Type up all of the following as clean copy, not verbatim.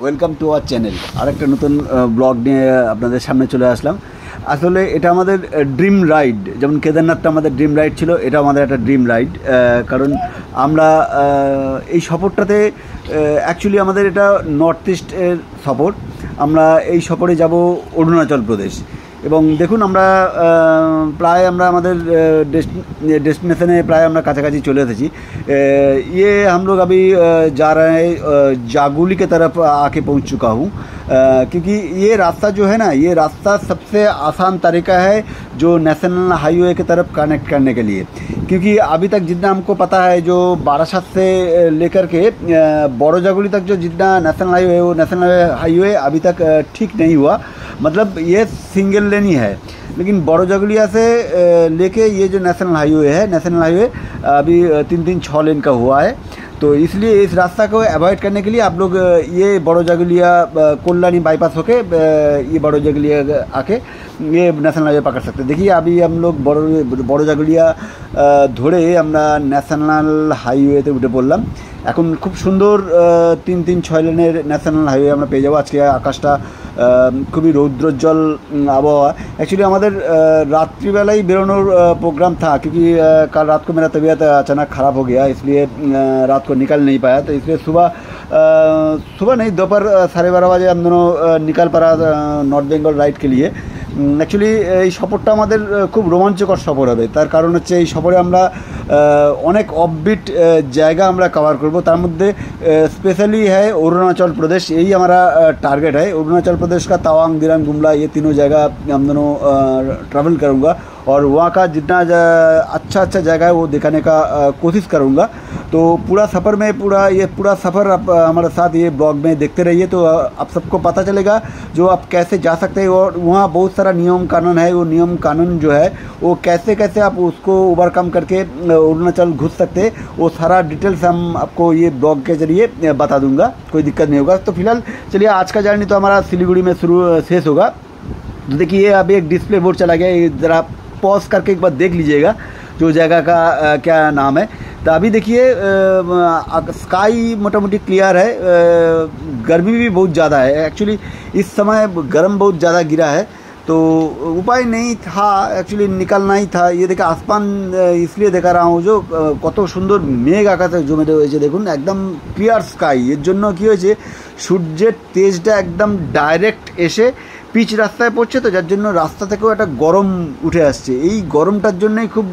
Welcome to our channel. আরেকটা নতুন blog নিয়ে আপনাদের সামনে চলে আসলাম। আসলে এটা আমাদের ড্রিম রাইড, যেমন কেদারনাথটা আমাদের ড্রিম রাইড ছিল, এটা আমাদের একটা ড্রিম রাইড। কারণ আমরা এই সফরটাতে অ্যাকচুয়ালি আমাদের এটা নর্থ ইস্টের সফর। আমরা এই সফরে যাব অরুণাচল প্রদেশ। এবং দেখুন আমরা প্রায় আমরা আমাদের डेस्टिनेशन प्राय हम काछाकाछि चले एसेछि। ये हम लोग अभी जा रहे हैं जागुली के तरफ आके पहुंच चुका हूँ, क्योंकि ये रास्ता जो है ना, ये रास्ता सबसे आसान तरीका है जो नेशनल हाईवे की तरफ कनेक्ट करने के लिए। क्योंकि अभी तक जितना हमको पता है, जो बारासात से लेकर के बड़ो जागुली तक जो जितना नेशनल हाईवे है, वो नेशनल हाईवे अभी तक ठीक नहीं हुआ। मतलब ये सिंगल लेन ही है, लेकिन बड़ो जागुलिया से लेके ये जो नेशनल हाईवे है, नेशनल हाईवे अभी 3-6 लेन का हुआ है। तो इसलिए इस रास्ता को अवॉइड करने के लिए आप लोग ये बड़ो जागुलिया कोल्लानी बाईपास होके ये बड़ो जागुलिया आके ये नेशनल हाईवे पकड़ सकते हैं। देखिए अभी हम लोग बड़ो जागुलिया धरे আমরা ন্যাশনাল হাইওয়েতে উঠে পড়লাম। এখন খুব সুন্দর 3-6 লেনের ন্যাশনাল হাইওয়ে আমরা পেয়ে যাবো। আজকে আকাশটা খুবই রৌদ্রোজ্জ্বল আবহাওয়া। एक्चुअली আমাদের রাত্রিবেলায় বেরোনোর प्रोग्राम था, क्योंकि कल रात को मेरा तबीयत अचानक ख़राब हो गया, इसलिए रात को निकल नहीं पाया। तो इसलिए सुबह नहीं, दोपहर 12:30 बजे हम दोनों निकल पड़ा नॉर्थ बेंगल राइड के लिए। एक्चुअली এই সফরটা আমাদের খুব রোমাঞ্চকর সফর হবে। তার কারণ হচ্ছে এই সফরে আমরা অনেক অফবিট জায়গা আমরা कवर করব। তার মধ্যে स्पेशली है अरुणाचल प्रदेश, यही हमारा टारगेट है। अरुणाचल प्रदेश का तवांग, दिरांग, गुमला, ये तीनों जगह हम दोनों ट्रैवल करूँगा और वहाँ का जितना अच्छा जगह है वो दिखाने का कोशिश करूँगा। तो पूरा सफ़र में पूरा सफ़र आप हमारे साथ ये ब्लॉग में देखते रहिए, तो आप सबको पता चलेगा जो आप कैसे जा सकते हैं। और वहाँ बहुत सारा नियम कानून है, वो नियम कानून जो है वो कैसे आप उसको ओवरकम करके अरुणाचल घुस सकते हैं, वो सारा डिटेल्स हम आपको ये ब्लॉग के जरिए बता दूंगा, कोई दिक्कत नहीं होगा। तो फिलहाल चलिए, आज का जर्नी तो हमारा सिलीगुड़ी में शेष होगा। तो देखिए अभी एक डिस्प्ले बोर्ड चला गया, ज़रा पॉज करके एक बार देख लीजिएगा जो जगह का क्या नाम है। तो अभी देखिए स्काई मोटा मोटी क्लियर है, गर्मी भी बहुत ज़्यादा है। एक्चुअली इस समय गर्म बहुत ज़्यादा गिरा है, तो उपाय नहीं था, एक्चुअली निकलना ही था। ये देखा आसमान इसलिए देखा रहा हूँ, जो कत सुंदर मेघ आकाशे जमे रयेछे देखुन, एकदम क्लियर स्काई। एर जन्य कि हयेछे सूर्येर तेजटा एकदम डायरेक्ट एसे पिच रास्ताয় পড়ছে, তো যার জন্য রাস্তা থেকেও একটা গরম উঠে আসছে। এই গরমটার জন্যই খুব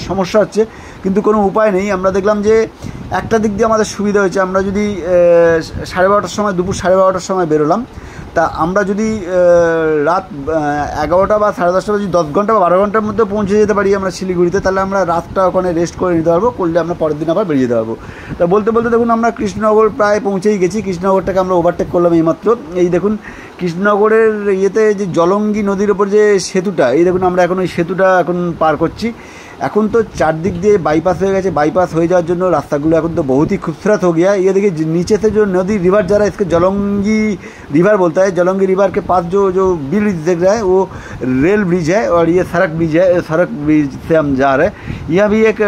সমস্যা হচ্ছে, কিন্তু কোনো উপায় নেই। আমরা দেখলাম যে একটা দিক দিয়ে আমাদের সুবিধা হয়েছে, আমরা যদি 12:30টার সময়, দুপুর 12:30টার সময় বেরোলাম, তা আমরা যদি রাত 11টা বা 10:30 বাজে 10 ঘন্টা বা 12 ঘন্টার মধ্যে পৌঁছে যেতে পারি আমরা শিলিগুড়িতে, তাহলে আমরা রাতটা ওখানে রেস্ট করে নিতে পারবো, করলে আমরা পরের দিন আবার বেরিয়ে যেতে পারবো। তা বলতে বলতে দেখুন আমরা কৃষ্ণনগর প্রায় পৌঁছেই গেছি। কৃষ্ণনগরটাকে আমরা ওভারটেক করলাম এইমাত্র। এই দেখুন কৃষ্ণনগরের ইয়েতে যে জলঙ্গি নদীর ওপর যে সেতুটা, এই দেখুন আমরা এখন ওই সেতুটা এখন পার করছি। এখন तो चारदिक दिए बाईपास हो गए, बाईपास हो जाওয়ার জন্য রাস্তাগুলো এখন तो बहुत ही खूबसूरत हो गया। ये देखिए नीचे से जो नदी रिवर जा रहा है, इसके जलंगी रिवर बोलता है। जलंगी रिवर के पास जो ब्रिज देख रहा है वो रेल ब्रिज है, और ये सड़क ब्रिज है। सड़क ब्रिज से हम जा रहे हैं। यहाँ भी एक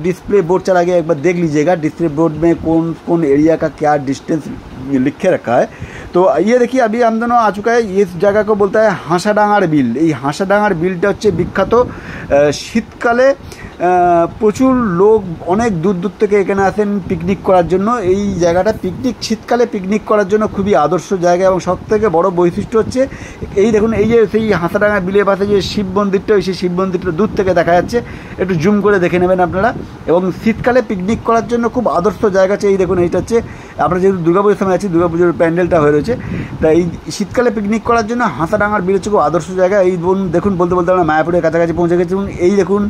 डिस्प्ले बोर्ड चला गया, एक बार देख लीजिएगा डिस्प्ले बोर्ड में कौन एरिया का क्या डिस्टेंस लिख के रखा है। तो ये देखिए अभी हम दोनों आ चुका है, इस जगह को बोलता है हांसाडांगार बिल। ये हांसाडांगार बिलटा হচ্ছে বিখ্যাত। শীতকালে প্রচুর লোক অনেক দূর দূর থেকে এখানে আসেন পিকনিক করার জন্য। এই জায়গাটা শীতকালে পিকনিক করার জন্য খুবই আদর্শ জায়গা। এবং সবথেকে বড় বৈশিষ্ট্য হচ্ছে এই দেখুন, এই যে সেই হাঁসাডাঙ্গা বিলের পাশে যে শিব মন্দিরটা, সেই শিব মন্দিরটা দূর থেকে দেখা যাচ্ছে, একটু জুম করে দেখে নেবেন আপনারা। এবং শীতকালে পিকনিক করার জন্য খুব আদর্শ জায়গা আছে। এই দেখুন এইটা হচ্ছে, আমরা যেহেতু দুর্গাপুজোর সময় আছি, দুর্গাপুজোর প্যান্ডেলটা হয়ে রয়েছে, তাই এই শীতকালে পিকনিক করার জন্য হাঁসাডাঙ্গার বিল হচ্ছে খুব আদর্শ জায়গা। এই দেখুন বলতে বলতে আমরা মায়াপুরের কাছাকাছি পৌঁছে গেছি। এই দেখুন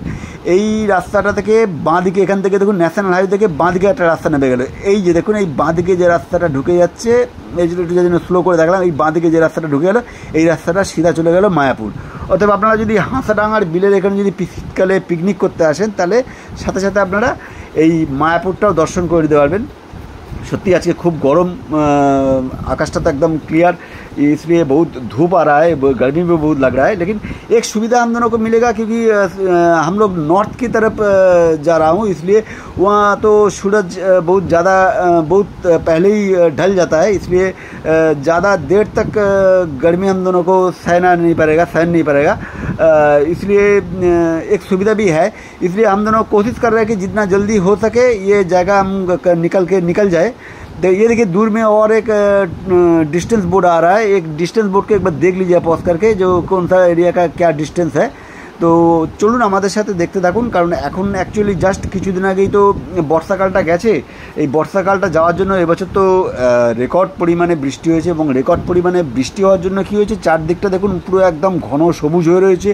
এই রাস্তাটা থেকে বাঁ দিকে, এখান থেকে দেখুন ন্যাশনাল হাইওয়ে থেকে বাঁ দিকে একটা রাস্তা নেমে গেল। এই যে দেখুন এই বাঁ দিকে যে রাস্তাটা ঢুকে যাচ্ছে, এই যে একটু যেন স্লো করে দেখলাম, এই বাঁ দিকে যে রাস্তাটা ঢুকে গেল, এই রাস্তাটা সিধা চলে গেল মায়াপুর। অতএব আপনারা যদি হাঁসাডাঙ্গার বিলের এখানে যদি শীতকালে পিকনিক করতে আসেন, তাহলে সাথে সাথে আপনারা এই মায়াপুরটাও দর্শন করে দিতে পারবেন। সত্যি আজকে খুব গরম, আকাশটা তো একদম ক্লিয়ার। इसलिए बहुत धूप आ रहा है, गर्मी भी बहुत लग रहा है। लेकिन एक सुविधा हम दोनों को मिलेगा क्योंकि हम लोग नॉर्थ की तरफ जा रहा हूँ, इसलिए वहाँ तो सूरज बहुत ज़्यादा बहुत पहले ही ढल जाता है, इसलिए ज़्यादा देर तक गर्मी हम दोनों को सहन नहीं पड़ेगा। इसलिए एक सुविधा भी है, इसलिए हम दोनों कोशिश कर रहे हैं कि जितना जल्दी हो सके ये जगह हम निकल जाए। तो ये देखिए दूर में और एक डिस्टेंस बोर्ड आ रहा है, एक डिस्टेंस बोर्ड को एक बार देख लीजिए पॉज करके, जो कौन सा एरिया का क्या डिस्टेंस है। तो চলুন আমাদের সাথে দেখতে থাকুন, কারণ এখন অ্যাকচুয়ালি জাস্ট কিছুদিন আগেই তো বর্ষাকালটা গেছে। এই বর্ষাকালটা যাওয়ার জন্য এবছর তো রেকর্ড পরিমাণে বৃষ্টি হয়েছে, এবং রেকর্ড পরিমাণে বৃষ্টি হওয়ার জন্য কী হয়েছে, চারদিকটা দেখুন পুরো একদম ঘন সবুজ হয়ে রয়েছে,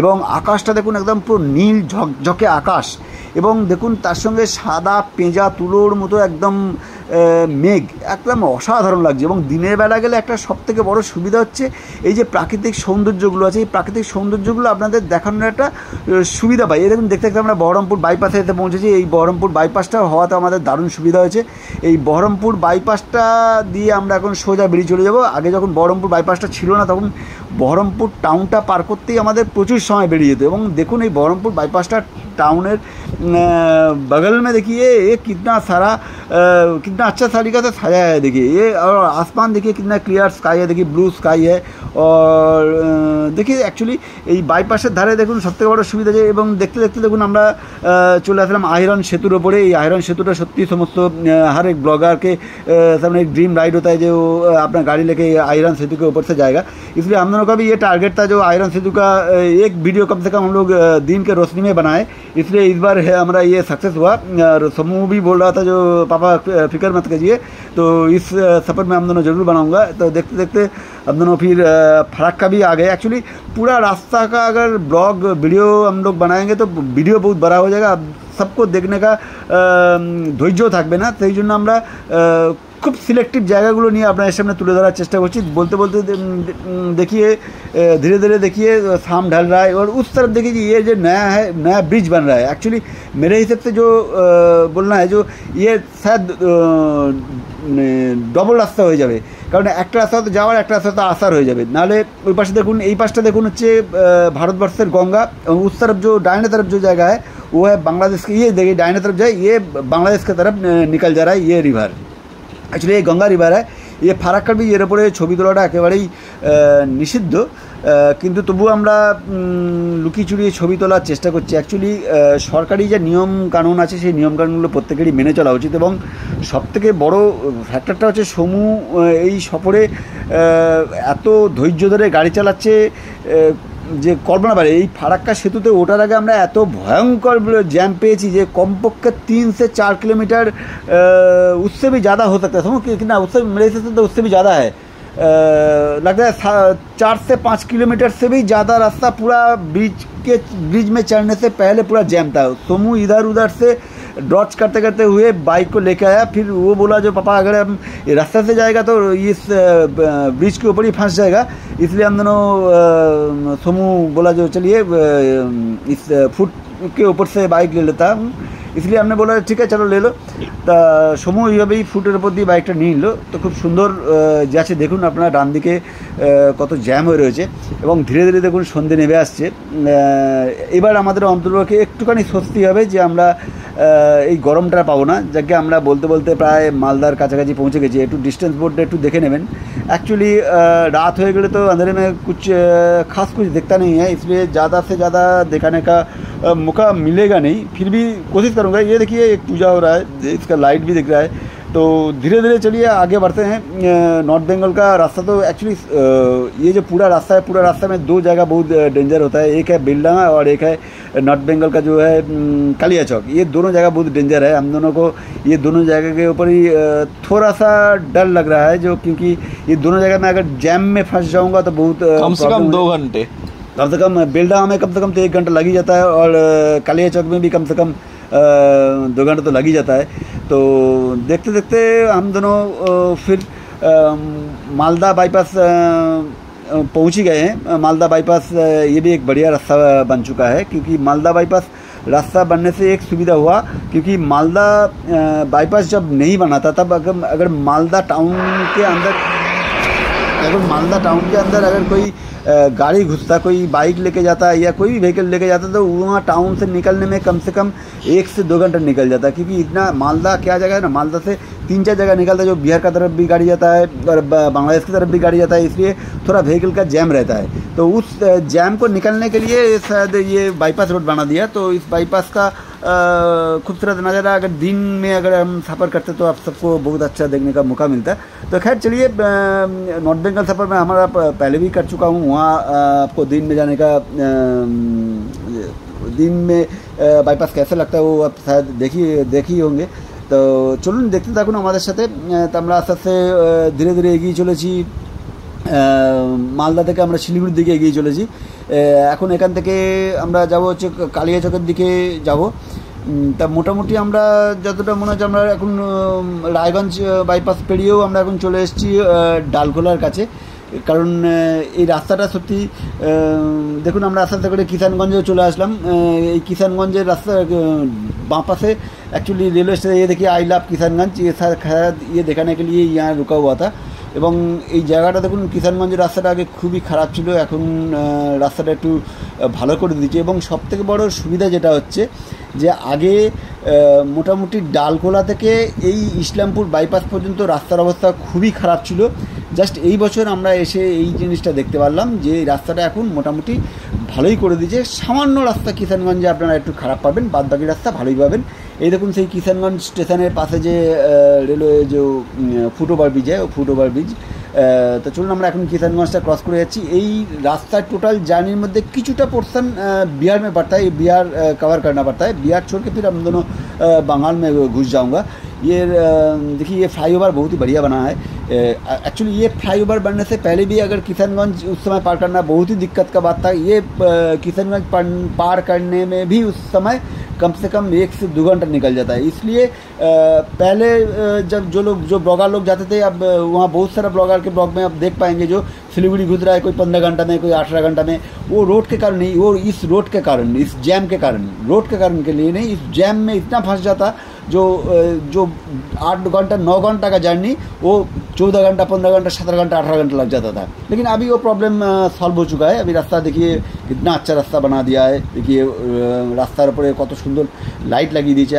এবং আকাশটা দেখুন একদম পুরো নীল ঝকঝকে আকাশ, এবং দেখুন তার সঙ্গে সাদা পেঁজা তুলোর মতো একদম মেঘ, একদম অসাধারণ লাগছে। এবং দিনের বেলা গেলে একটা সবথেকে বড় সুবিধা হচ্ছে এই যে প্রাকৃতিক সৌন্দর্যগুলো আছে, এই প্রাকৃতিক সৌন্দর্যগুলো আপনাদের দেখানোর একটা সুবিধা পাই। এই দেখুন দেখতে দেখতে আমরা বহরমপুর বাইপাসে এসে পৌঁছেছি। এই বহরমপুর বাইপাসটা হওয়াতে আমাদের দারুণ সুবিধা হয়েছে। এই বহরমপুর বাইপাসটা দিয়ে আমরা এখন সোজা বেরিয়ে চলে যাব। আগে যখন বহরমপুর বাইপাসটা ছিল না তখন বহরমপুর টাউনটা পার করতেই আমাদের প্রচুর সময় বেরিয়ে যেত। এবং দেখুন এই বহরমপুর বাইপাসটা टाउनर बगल में देखिए ये कितना अच्छा तरीका से सजाया है। देखिए ये, और आसमान देखिए कितना क्लियर स्काई है, देखिए ब्लू स्काई है। और देखिए एक्चुअली এই বাইপাসের ধারে দেখুন সবথেকে বড় সুবিধা যে, এবং দেখতে দেখতে দেখুন আমরা চলে আসলাম आयरन सेतुर ওপরে। এই आयरन सेतुটা সত্যি समस्त हर एक ब्लॉगर के सामने एक ड्रीम राइड होता है जो अपना गाड़ी लेके आयरन सेतु के ऊपर से जाएगा। इसलिए हम दोनों का भी ये टारगेट था जो आयरन सेतु का एक वीडियो कम से कम हम लोग दिन के रोशनी में बनाए, इसलिए इस बार हमारा ये सक्सेस हुआ। और समूह भी बोल रहा था जो पापा फिक्र मत कीजिए, तो इस सफ़र में हम दोनों ज़रूर बनाऊंगा। तो देखते देखते हम दोनों फिर फराक्का भी आ गए। एक्चुअली पूरा रास्ता का अगर ब्लॉग वीडियो हम लोग बनाएंगे तो वीडियो बहुत बड़ा हो जाएगा, सबको देखने का धैर्य থাকবে না। সেই জন্য আমরা খুব সিলেক্টিভ জায়গাগুলো নিয়ে আপনাদের সামনে তুলে ধরার চেষ্টা করছি। बोलते बोलते देखिए धीरे धीरे देखिए शाम ढल रहा है, और उस तरफ देखिए ये जो नया ब्रिज बन रहा है। एक्चुअली मेरे हिसाब से जो बोलना है जो ये शायद ডবল রাস্তা হয়ে যাবে, কারণ একটা রাস্তা তো যাওয়ার, একটা রাস্তা তো আসার হয়ে যাবে। নাহলে ওই পাশে দেখুন, এই পাশটা দেখুন হচ্ছে ভারতবর্ষের गंगा, और उस तरफ जो दाहिने तरफ जो जगह है वो है बांग्लादेश की। ये देखिए दाहिने तरफ जाए, ये बांग्लादेश की तरफ निकल जा रहा है ये रिवर। एक्चुअली ये गंगा रिवर है। ये ফারাক্কার ব্রিজ, এর উপরে ছবি তোলাটা একেবারেই নিষিদ্ধ, কিন্তু তবুও আমরা লুকিয়ে চুরিয়ে ছবি তোলার চেষ্টা করছি। অ্যাকচুয়ালি সরকারি যে নিয়ম কানুন আছে সেই নিয়ম কানুনগুলো প্রত্যেকেরই মেনে চলা উচিত। এবং সবথেকে বড় ফ্যাক্টরটা হচ্ছে সমু এই সফরে এত ধৈর্য ধরে গাড়ি চালাচ্ছে যে কল্পনা পারে। এই ফারাক্কা সেতুতে ওঠার আগে আমরা এত ভয়ঙ্কর জ্যাম পেয়েছি যে কমপক্ষে 3 से 4 किलोमीटर उससे भी ज़्यादा हो सकता है। समझो कितना, उससे मेरे हिसाब से तो उससे भी ज़्यादा है, लगता है 4 से 5 किलोमीटर से भी ज़्यादा रास्ता पूरा ब्रिज में चढ़ने से पहले पूरा जैम था। सोमू इधर उधर से डॉच करते करते हुए बाइक को लेकर आया। फिर वो बोला जो पापा अगर हम रास्ते से जाएगा तो इस ब्रिज के ऊपर ही फंस जाएगा, इसलिए हम दोनों सोमू बोला जो चलिए इस फुट के ऊपर से बाइक ले लेता हूँ। इसलिए हमने बोला ठीक है चलो ले लो। তা সমু এইভাবেই ফুটের উপর দিয়ে বাইকটা নিয়ে নিল। তো খুব সুন্দর যাচ্ছে, দেখুন আপনারা ডান দিকে কত জ্যাম হয়ে রয়েছে, এবং ধীরে ধীরে দেখুন সন্ধে নেমে আসছে। এবার আমাদের অন্তর্পক্ষে একটুখানি স্বস্তি হবে যে আমরা এই গরমটা পাবো না। যাকে আমরা বলতে বলতে প্রায় মালদার কাছাকাছি পৌঁছে গেছি। একটু ডিস্টেंस बोर्ड একটু দেখে নেবেন। एक्चुअली रात हो गए तो अंधेरे में कुछ खास कुछ दिखता नहीं है, इसलिए ज़्यादा से ज़्यादा दिखाने का मौका मिलेगा नहीं, फिर भी कोशिश करूँगा। ये देखिए एक पूजा हो रहा है, इसका लाइट भी दिख रहा है। तो धीरे धीरे चलिए आगे बढ़ते हैं। नॉर्थ बंगाल का रास्ता तो एक्चुअली ये जो पूरा रास्ता है, पूरा रास्ता में 2 जगह बहुत डेंजर होता है, एक है बेलडांगा और एक है नॉर्थ बंगाल का जो है कालिया चौक। ये दोनों जगह बहुत डेंजर है। हम दोनों को ये दोनों जगह के ऊपर ही थोड़ा सा डर लग रहा है, जो क्योंकि ये दोनों जगह में अगर जैम में फंस जाऊँगा तो बहुत कम से कम 2 घंटे, कम से कम बेलडांगा में कम से कम तो 1 घंटा लग ही जाता है, और कालिया चौक में भी कम से कम 2 घंटा तो लग ही जाता है। तो देखते देखते हम दोनों फिर मालदा बाईपास पहुंच ही गए हैं। मालदा बाईपास ये भी एक बढ़िया रास्ता बन चुका है, क्योंकि मालदा बाईपास रास्ता बनने से एक सुविधा हुआ, क्योंकि मालदा बाईपास जब नहीं बना था तब अगर मालदा टाउन के अंदर देखो मालदा टाउन के अंदर अगर कोई गाड़ी घुसता, कोई बाइक लेके जाता या कोई भी व्हीकल लेके जाता तो वहाँ टाउन से निकलने में कम से कम 1 से 2 घंटा निकल जाता, क्योंकि इतना मालदा क्या जगह है ना, मालदा से 3-4 जगह निकलता है, जो बिहार का तरफ भी गाड़ी जाता है और बांग्लादेश की तरफ भी गाड़ी जाता है, इसलिए थोड़ा व्हीकल का जैम रहता है। तो उस जैम को निकलने के लिए शायद ये बाईपास रोड बना दिया। तो इस बाईपास का खूबसूरत नज़ारा अगर दिन में अगर हम सफ़र करते तो आप सबको बहुत अच्छा देखने का मौका मिलता है। तो खैर चलिए, नॉर्थ बंगाल सफ़र में हमारा पहले भी कर चुका हूँ, वहाँ आपको दिन में जाने का दिन में बाईपास कैसे लगता है वो आप शायद देखी होंगे। তো চলুন দেখতে থাকুন আমাদের সাথে। তো আমরা আস্তে আস্তে ধীরে ধীরে এগিয়ে চলেছি, মালদা থেকে আমরা শিলিগুড়ির দিকে এগিয়ে চলেছি। এখন এখান থেকে আমরা যাব হচ্ছে কালিয়াচকের দিকে যাব। তা মোটামুটি আমরা যতটা মনে হচ্ছে আমরা এখন রায়গঞ্জ বাইপাস পেরিয়েও আমরা এখন চলে এসেছি ডালখোলার কাছে। কারণ এই রাস্তাটা সত্যি দেখুন, আমরা আস্তে আস্তে করে কিষানগঞ্জেও চলে আসলাম। এই কিষানগঞ্জের রাস্তা बाँ पास एक्चुअली रेलवे स्टेशन ये देखिए आई लव किशनगंज, ये शायद ये दिखाने के लिए यहाँ रुका हुआ था। এবং এই জায়গাটা দেখুন কিষানগঞ্জের রাস্তাটা আগে খুবই খারাপ ছিল, এখন রাস্তাটা একটু ভালো করে দিয়েছে। এবং সবথেকে বড় সুবিধা যেটা হচ্ছে যে আগে মোটামুটি ডালখোলা থেকে এই ইসলামপুর বাইপাস পর্যন্ত রাস্তার অবস্থা খুবই খারাপ ছিল। জাস্ট এই বছর আমরা এসে এই জিনিসটা দেখতে পারলাম যে এই রাস্তাটা এখন মোটামুটি ভালোই করে দিয়েছে। সামান্য রাস্তা কিষানগঞ্জে আপনারা একটু খারাপ পাবেন, বাদ বাকি রাস্তা ভালোই পাবেন। এই দেখুন সেই কিষানগঞ্জ স্টেশনের পাশে যে রেলওয়ে যে ফুটওভার ব্রিজ है, ফুটওভার ব্রিজ। তো চলুন আমরা এখন কিষানগঞ্জটা क्रॉस করে যাচ্ছি। এই রাস্তার টোটাল জার্নির মধ্যে কিছুটা पोर्शन बिहार में पड़ता है, बिहार कवर करना पड़ता है। बिहार छोड़ के फिर हम दोनों बंगाल में घुस जाऊंगा। ये देखिए ये फ्लाईओवर बहुत ही बढ़िया बना है। एक्चुअली ये फ्लाईओवर बनने से पहले भी अगर किशनगंज उस समय पार करना बहुत ही दिक्कत का बात था। ये किशनगंज पार करने में भी उस समय कम से कम 1 से 2 घंटा निकल जाता है। इसलिए पहले जब जो ब्लॉगर लोग जाते थे, अब वहाँ बहुत सारा ब्लॉगर के ब्लॉग में आप देख पाएंगे जो सिलीगुड़ी घुस रहा है, कोई 15 घंटा में, कोई 18 घंटा में। वो रोड के कारण नहीं, वो इस रोड के कारण, इस जैम के कारण, रोड के कारण के लिए नहीं, इस जैम में इतना फंस जाता जो 8 घंटा 9 घंटा का जर्नी वो 14 घंटा 15 घंटा 17 घंटा 18 घंटा लग जाता था। लेकिन अभी वो प्रॉब्लम सॉल्व हो चुका है। अभी रास्ता देखिए कितना अच्छा रास्ता बना दिया है। देखिए রাস্তার উপরে কত সুন্দর লাইট লাগিয়ে দিয়েছে।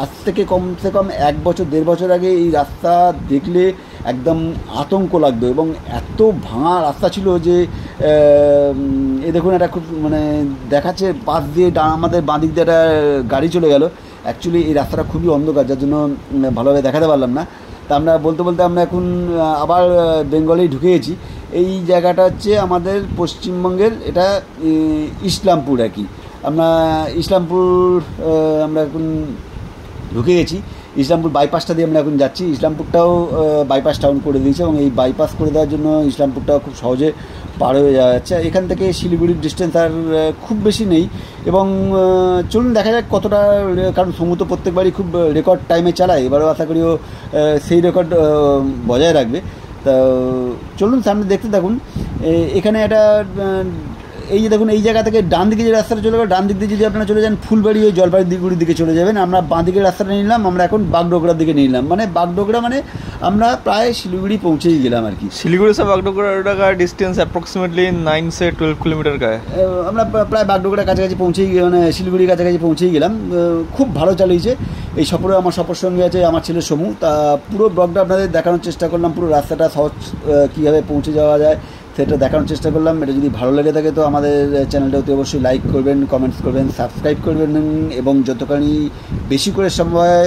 আজ থেকে কমসে কম 1 বছর 1.5 বছর আগে এই রাস্তা দেখলে একদম আতঙ্ক লাগতো এবং এত ভাঙা রাস্তা ছিল যে এই দেখুন এটা খুব মানে দেখাচ্ছে পাশ দিয়ে আমাদের বাঁ দিক দিয়ে একটা গাড়ি চলে গেল। অ্যাকচুয়ালি এই রাস্তাটা খুবই অন্ধকার, যার জন্য ভালোভাবে দেখাতে পারলাম না। তা আমরা বলতে বলতে আমরা এখন আবার বেঙ্গলেই ঢুকে গেছি। এই জায়গাটা হচ্ছে আমাদের পশ্চিমবঙ্গের, এটা ইসলামপুর আর কি। আমরা ইসলামপুর আমরা এখন ঢুকে গেছি। ইসলামপুর বাইপাসটা দিয়ে আমরা এখন যাচ্ছি। ইসলামপুরটাও বাইপাস টাউন করে দিয়েছে এবং এই বাইপাস করে দেওয়ার জন্য ইসলামপুরটাও খুব সহজে পার হয়ে যাওয়া যাচ্ছে। এখান থেকে শিলিগুড়ির ডিস্টেন্স আর খুব বেশি নেই। এবং চলুন দেখা যাক কতটা, কারণ সমু তো প্রত্যেকবারই খুব রেকর্ড টাইমে চালায়, এবারও আশা করি ও সেই রেকর্ড বজায় রাখবে। তো চলুন সামনে দেখতে থাকুন। এখানে একটা এই যে দেখুন এই জায়গা থেকে ডান দিকে যে রাস্তাটা চলে গেল, ডান দিক দিয়ে যদি আপনারা চলে যান ফুলবাড়ি ওই জলপাইগুড়ির দিকে চলে যাবেন। আমরা বাঁ দিকের রাস্তাটা নিলাম, আমরা এখন বাগডোগরার দিকে নিলাম। মানে বাগডোগরা মানে আমরা প্রায় শিলিগুড়ি পৌঁছেই গেলাম আর কি। শিলিগুড়ি से बागडोगरा का डिस्टेंस अप्रोक्सीमेटली 9 से 12 किलोमीटर का है। আমরা প্রায় বাগডোগরার কাছাকাছি পৌঁছেই, মানে শিলিগুড়ির কাছাকাছি পৌঁছেই গেলাম। খুব ভালো চালিয়েছে এই সফরে। আমার সফর সঙ্গে আছে আমার ছেলে সমু। তা পুরো ব্লগটা আপনাদের দেখানোর চেষ্টা করলাম, পুরো রাস্তাটা সহজ কীভাবে পৌঁছে যাওয়া যায় সেটা দেখানোর চেষ্টা করলাম। এটা যদি ভালো লেগে থাকে তো আমাদের চ্যানেলটা অতি অবশ্যই লাইক করবেন, কমেন্টস করবেন, সাবস্ক্রাইব করবেন এবং যতখানি বেশি করে সময়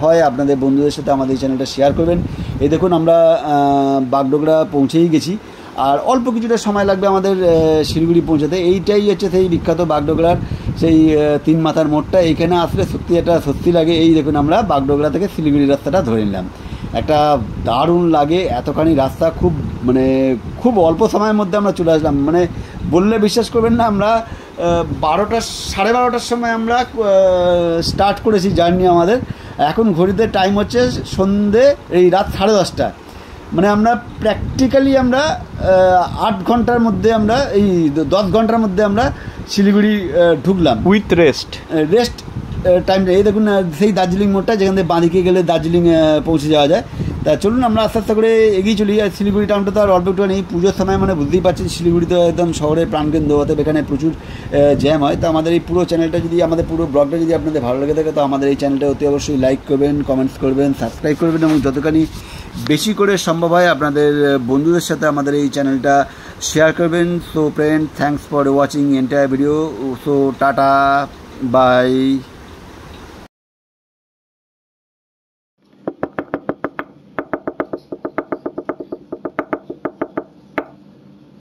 হয় আপনাদের বন্ধুদের সাথে আমাদের এই চ্যানেলটা শেয়ার করবেন। এই দেখুন আমরা বাগডোগরা পৌঁছেই গেছি আর অল্প কিছুটা সময় লাগবে আমাদের শিলিগুড়ি পৌঁছাতে। এইটাই হচ্ছে সেই বিখ্যাত বাগডোগরার সেই 3 মাথার মোড়টা। এইখানে আসলে সত্যি একটা স্বস্তি লাগে। এই দেখুন আমরা বাগডোগরা থেকে শিলিগুড়ি রাস্তাটা ধরে নিলাম। একটা দারুণ লাগে, এতখানি রাস্তা খুব মানে খুব অল্প সময়ের মধ্যে আমরা চলে আসলাম। মানে বললে বিশ্বাস করবেন না, আমরা 12:30 12:30 সময় আমরা স্টার্ট করেছি জার্নি আমাদের। এখন ঘড়িতে টাইম হচ্ছে সন্ধে এই রাত 10:30। মানে আমরা প্র্যাকটিক্যালি আমরা 8 ঘন্টার মধ্যে আমরা এই 10 ঘন্টার মধ্যে আমরা শিলিগুড়ি ঢুকলাম উইথ রেস্ট টাইমটা। এই দেখুন সেই দার্জিলিং মোড়টা, যেখান থেকে বাঁদিকে গেলে দার্জিলিং পৌঁছে যাওয়া যায়। তা তা চলুন আমরা আস্তে আস্তে করে এগিয়ে চলি। আর শিলিগুড়ি টাউনটা তো আর অল্প একটু নেই, পুজোর সময় মানে বুঝতেই পারছেন শিলিগুড়ি তো একদম শহরের প্রাণকেন্দ্র, অতএব এখানে প্রচুর জ্যাম হয়। তো আমাদের এই পুরো চ্যানেলটা যদি, আমাদের পুরো ব্লগটা যদি আপনাদের ভালো লেগে থাকে তো আমাদের এই চ্যানেলটা অতি অবশ্যই লাইক করবেন, কমেন্টস করবেন, সাবস্ক্রাইব করবেন এবং যতখানি বেশি করে সম্ভব হয় আপনাদের বন্ধুদের সাথে আমাদের এই চ্যানেলটা শেয়ার করবেন। So friend, thanks for watching entire video. So tata, by.